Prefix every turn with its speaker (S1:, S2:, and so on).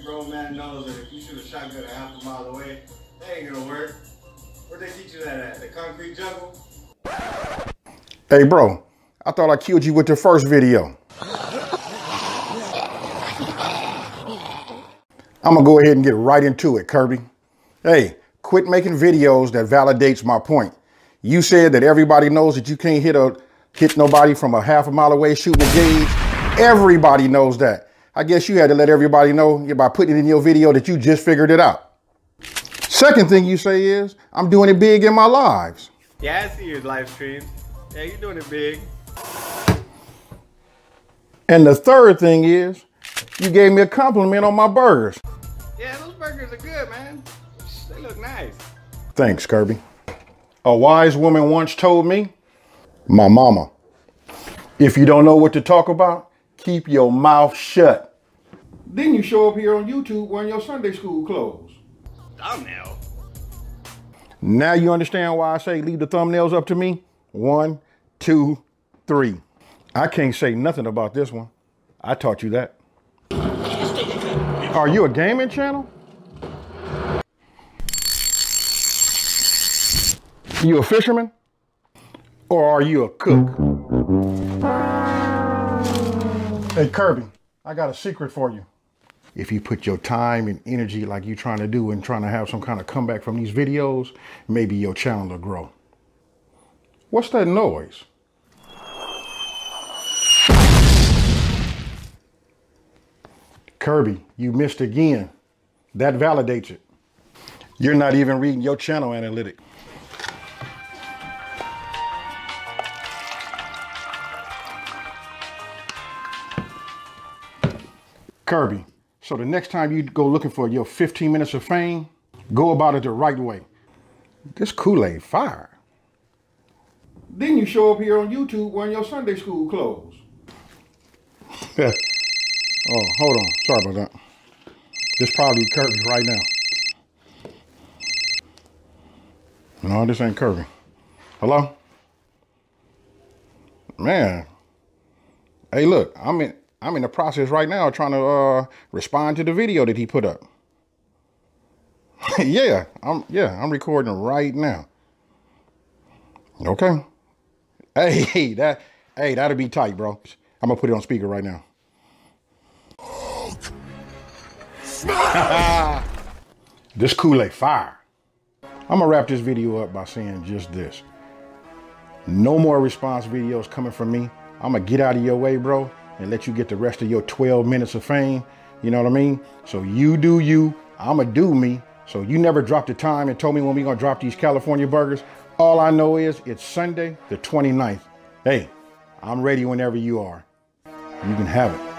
S1: grown man knows that if you shoot a shotgun a half a mile away, that ain't gonna work. Where'd they teach you that at? The concrete jungle?
S2: Hey, bro, I thought I killed you with the first video. I'm gonna go ahead and get right into it, Kirby. Hey, quit making videos that validates my point. You said that everybody knows that you can't hit nobody from a half a mile away shooting a gauge. Everybody knows that. I guess you had to let everybody know by putting it in your video that you just figured it out. Second thing you say is, I'm doing it big in my lives.
S1: Yeah, I see your live stream. Yeah, you're doing it big.
S2: And the third thing is, you gave me a compliment on my burgers.
S1: Yeah, those burgers are good, man. They look nice.
S2: Thanks, Kirby. A wise woman once told me, my mama, if you don't know what to talk about, keep your mouth shut. Then you show up here on YouTube wearing your Sunday school clothes.
S1: Thumbnail?
S2: Now you understand why I say leave the thumbnails up to me? 1, 2, 3. I can't say nothing about this one. I taught you that. Are you a gaming channel? You a fisherman? Or are you a cook? Hey, Kirby, I got a secret for you. If you put your time and energy like you're trying to do and trying to have some kind of comeback from these videos, maybe your channel will grow. What's that noise? Kirby, you missed again. That validates it. You're not even reading your channel analytics. Kirby, so the next time you go looking for your 15 minutes of fame, go about it the right way. This Kool-Aid fire. Then you show up here on YouTube wearing your Sunday school clothes. Oh, hold on. Sorry about that. This probably Kirby right now. No, this ain't Kirby. Hello? Man. Hey, look, I'm in the process right now trying to respond to the video that he put up. Yeah, I'm recording right now. Okay. Hey, that'll be tight, bro. I'm gonna put it on speaker right now. This Kool-Aid fire. I'm gonna wrap this video up by saying just this. No more response videos coming from me. I'm gonna get out of your way, bro, and let you get the rest of your 12 minutes of fame. You know what I mean? So you do you, I'ma do me. So you never dropped the time and told me when we gonna drop these California burgers. All I know is it's Sunday the 29th. Hey, I'm ready whenever you are. You can have it.